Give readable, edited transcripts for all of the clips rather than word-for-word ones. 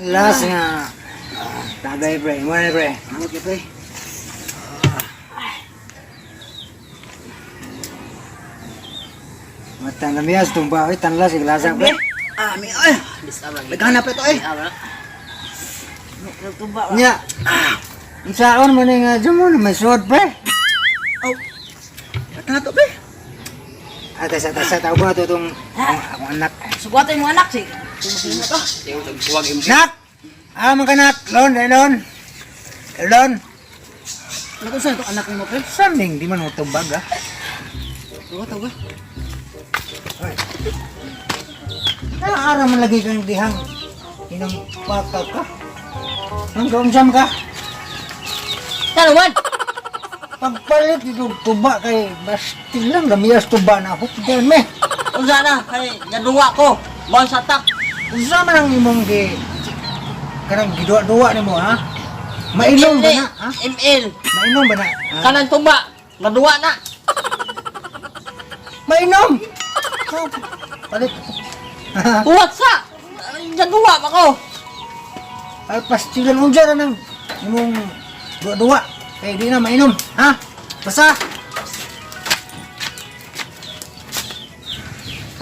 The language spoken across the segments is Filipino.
Last nga. Tagay pre, mo na pre. Okay, pre. Matang lamiyas tumba, tanlas iglasang pre. May ay. Naghanap ito eh. Nya. Unsaon man nga jamo na may suot pre. Oh. Naghanap to, pre. Atas tawag na to itong akong anak. Subuatan mo anak si. Nak! Mga kanak, lon, lon. Lon. Ano kung saan ito anak mo, pre? Saming, di man mo tumbag ah. Tawa. Naara man lagi kang dihang. Inang pakal ka. Ang gaunsyam ka. Tanawan. Pagpalit ito tuba kay basti lang. Lamiyas tuba na ako. Tigil me. Unsa na kay naduwa ko. Bawal sa tak. Unsa man ang imong di... Karang gidua-dua ni mo ha? Mainom ba na? Ha? ML. Mainom ba na? Ha? Kanan tumba. Naduwa na. Mainom! So, palit. Uwat sa. Naduwa pa ko. Ay, pastilan mo dyan ng imong dua-dua. Kaya di na mainom. Ha? Basta.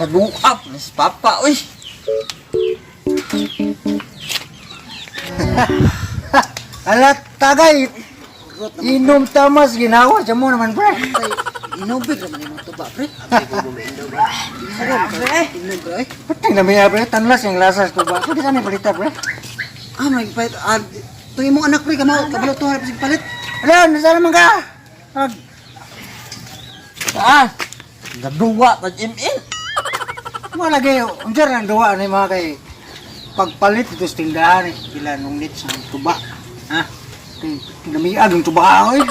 Naduwa. Mas papa. Uy. Alat tagay. Inom tamas ginawa. Diyan mo naman, pre. Inobig naman yung mga tuba, pre. Inom, pre. Pating na may pre. Tanlas yung lasas ko ba? Pwede ka na balita, pre. May pahit. Ito yung mga anak, pre. Kabalo to, harap sige palit. Alam, nasa naman ka? Saan? Naduwa pa ML. Mga lagi, unjar ang duwa na yung mga kay pagpalit ito sa tindahan eh. Kila nung nit sa tuba. Ha? Tinamiag yung tuba ako eh.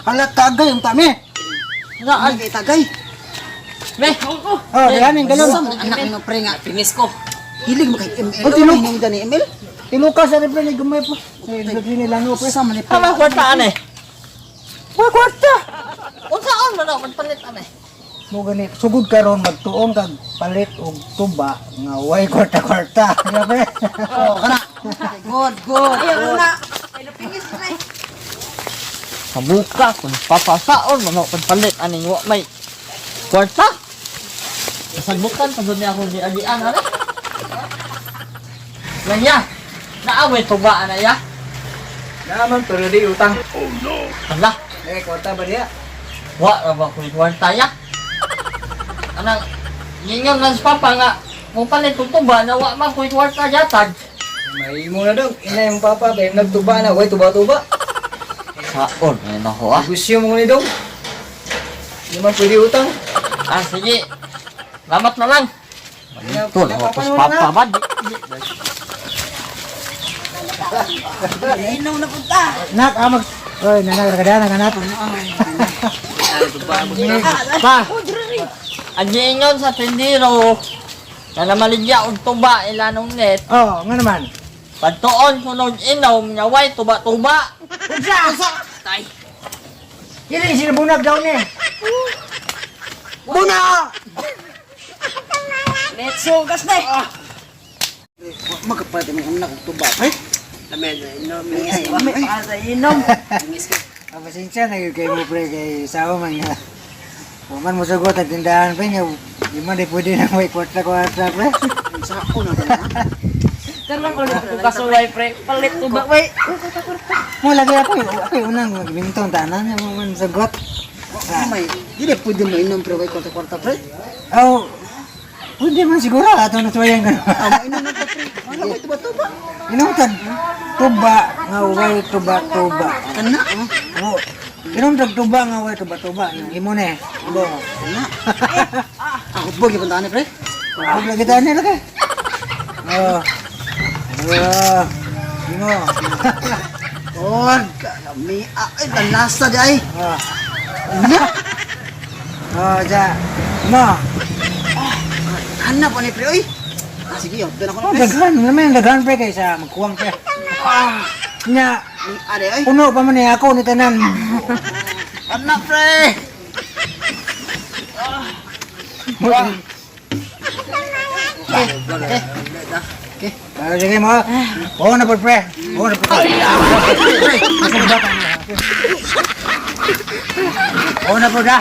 Alat tagay yung tami. Saan? Kay tagay. Me. Oh, diyan yung ganun. Anak ni pre nga. Pinis ko. Hilig mo kay ML. Oh, tinuk- Hinig ni ML. Tinukas sa rin ni Gumay po. Lagi nilang po. Sama ni pre. Tama kwartaan eh. Mga kwarta. Unsaon man ako magpalit ame. Mo ganit, sugod karon magtuon kag palit og tuba nga way kwarta-kwarta. Grabe. Oh, kana. Good. Ayaw na. Kabuka kung papasaon man ako palit aning wa may kwarta. Kasagbukan pa niya ako di agian ari. Nanya. Naaway tuba ana ya. Naman pero di utang. Ala, Kwarta ba diya? wa ra ba ko kwarta ya. Anang ningon lang sa papa nga mo palit og tuba na wa man ko kwarta yatag. May mo na daw. Ina yung papa kay nagtuba na, way tuba-tuba. Saon ay nako ah. Gusyo mo ni daw. Di man pwede utang. Ah sige. Salamat na lang. Ito lang ako sa papa ba? Inom na punta. Nak, mag... Oy, nanagradana ka natin. Pa! Ang giingon sa tindiro na namaligya og tuba ilanong net. Oh, nga naman. Pagtuon sunod inom nyaway tuba-tuba. Tay. Yan yung sinabunag daw niya. Buna! Let's go gas na. Magkapalit mo anak ng tuba, pre. Inom. Pasensya na yun kayo mo pre kay sao man nga. Human mo sagot ang tindahan pre nga. Di man di pwede na may kwarta-kwarta pre. Sa ako na ba? Tanong ko kasuway pre. Palit tuba way. Mo lagi ako yung unang magbintong tanan mo man sagot. May, di pwede mo inom pre, way kwarta-kwarta, pre. Oh, pwede man siguro ato na tuwayan ka. Inom na pre. Wala ko tuba-tuba. Inutan, tuba nga way tuba-tuba. Kana, Oh, inom tuba nga way tuba-tuba. Yung imo na eh. Ibo. kana. Ako po, gipuntaan ni pre. Huwag lagi tayo nila kay. Oh. Oh. Imo. Oh, may ay danasa di ay. Oh. Ano? Oh, ja. Imo. Hanap ni pre oy. Sige, doon ako Oh, na pre. daghan. Naman daghan pre kay sa magkuwang pre. Nya, Ade ay. puno pa man ni ako ni tanan. Hanap pre. Mo- Okay. Sige mo. Oo na po, pre. Oo na po. Oo na po, da.